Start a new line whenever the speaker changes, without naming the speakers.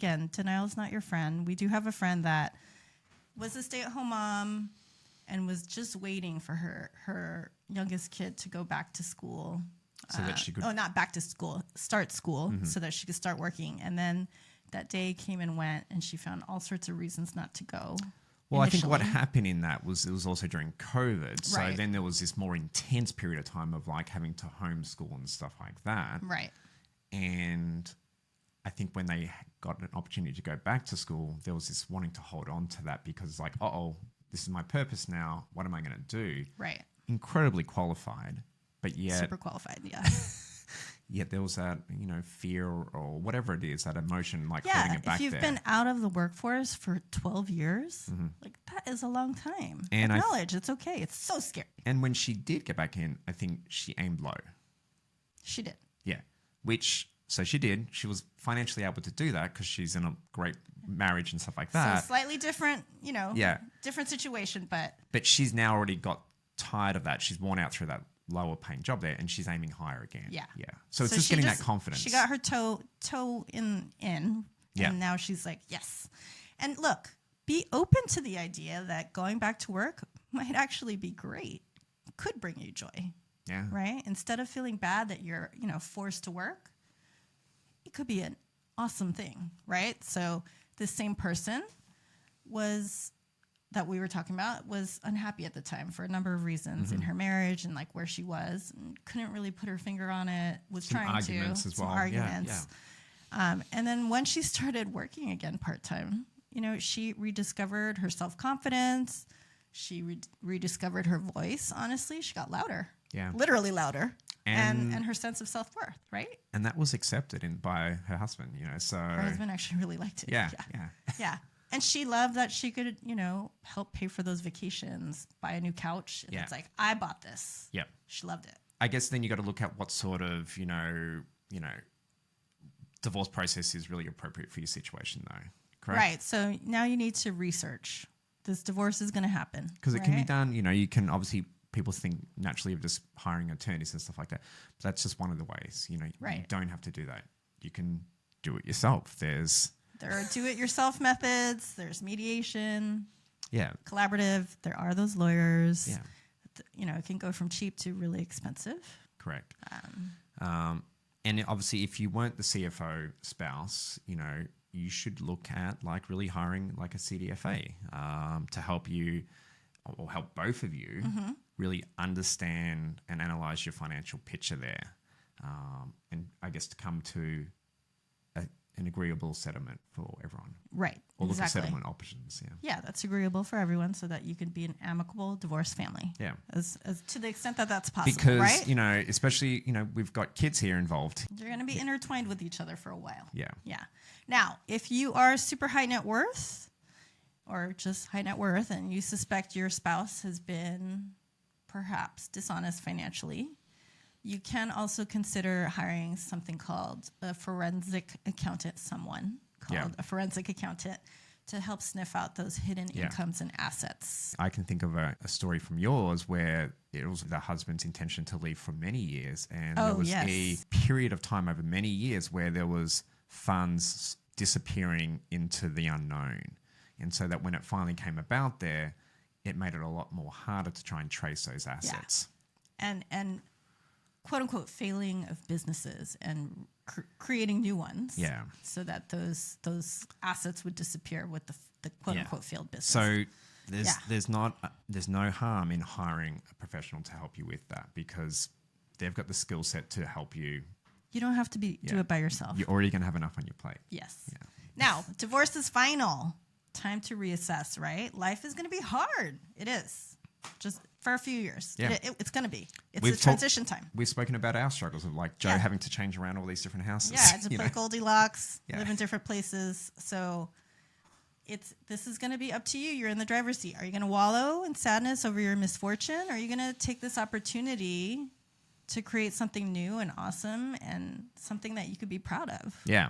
again, denial is not your friend. We do have a friend that was a stay-at-home mom and was just waiting for her youngest kid to go back to school.
So that she could...
not back to school, start school, so that she could start working. And then that day came and went, and she found all sorts of reasons not to go.
Well,
initially.
I think what happened in that was it was also during COVID. So
Right.
then there was this more intense period of time of like having to homeschool and stuff like that.
Right.
And I think when they got an opportunity to go back to school, there was this wanting to hold on to that because it's like, this is my purpose now. What am I going to do?
Right.
Incredibly qualified, but yet...
Super qualified, yeah.
Yet there was that, fear or whatever it is, that emotion like holding it back there.
If you've been out of the workforce for 12 years, like that is a long time.
And
acknowledge it's okay. It's so scary.
And when she did get back in, I think she aimed low.
She did.
Yeah. So she did. She was financially able to do that because she's in a great marriage and stuff like that.
So slightly different, different situation, but...
But she's now already got tired of that. She's worn out through that lower paying job there and she's aiming higher again.
Yeah.
Yeah. So it's just getting that confidence.
She got her toe in and now she's like, yes. And look, be open to the idea that going back to work might actually be great. It could bring you joy.
Yeah.
Right? Instead of feeling bad that you're, forced to work, it could be an awesome thing, right? So this same person that we were talking about was unhappy at the time for a number of reasons in her marriage and like where she was and couldn't really put her finger on it, was
some
trying
arguments
to.
As well.
Some arguments.
Yeah.
And then when she started working again part-time, she rediscovered her self-confidence. She rediscovered her voice. Honestly, she got louder.
Yeah.
Literally louder. And her sense of self-worth, right?
And that was accepted by her husband, so...
Her husband actually really liked it.
Yeah.
Yeah. And she loved that she could, help pay for those vacations, buy a new couch. And it's like, I bought this.
Yep.
She loved it.
I guess then you got to look at what sort of, divorce process is really appropriate for your situation though. Correct?
Right. So now you need to research. This divorce is going to happen.
Because it can be done, you can obviously, people think naturally of just hiring attorneys and stuff like that. But that's just one of the ways, you don't have to do that. You can do it yourself. There are
do-it-yourself methods. There's mediation.
Yeah.
Collaborative. There are those lawyers.
Yeah.
It can go from cheap to really expensive.
Correct. And obviously, if you weren't the CFO spouse, you should look at like really hiring like a CDFA to help you or help both of you really understand and analyze your financial picture there. And I guess to come to an agreeable settlement for everyone.
Right.
Or look at settlement options. Yeah.
Yeah, that's agreeable for everyone so that you can be an amicable divorce family.
Yeah.
As to the extent that that's possible,
because,
right?
especially, we've got kids here involved.
You're going to be intertwined with each other for a while.
Yeah.
Yeah. Now, if you are super high net worth or just high net worth and you suspect your spouse has been perhaps dishonest financially, you can also consider hiring something called a forensic accountant, a forensic accountant to help sniff out those hidden incomes and assets.
I can think of a story from yours where it was the husband's intention to leave for many years. And there was a period of time over many years where there was funds disappearing into the unknown. And so that when it finally came about there, it made it a lot more harder to try and trace those assets.
Yeah. And quote unquote failing of businesses and creating new ones.
Yeah.
So that those assets would disappear with the quote unquote failed business.
So there's no harm in hiring a professional to help you with that because they've got the skill set to help you.
You don't have to do it by yourself.
You're already going to have enough on your plate.
Yes.
Yeah.
Now, divorce is final. Time to reassess, right? Life is going to be hard. It is. Just for a few years.
Yeah.
It's going to be. It's a transition time.
We've spoken about our struggles of like Joe having to change around all these different houses.
Yeah, to play Goldilocks, live in different places. So this is going to be up to you. You're in the driver's seat. Are you going to wallow in sadness over your misfortune? Or are you going to take this opportunity to create something new and awesome and something that you could be proud of?
Yeah.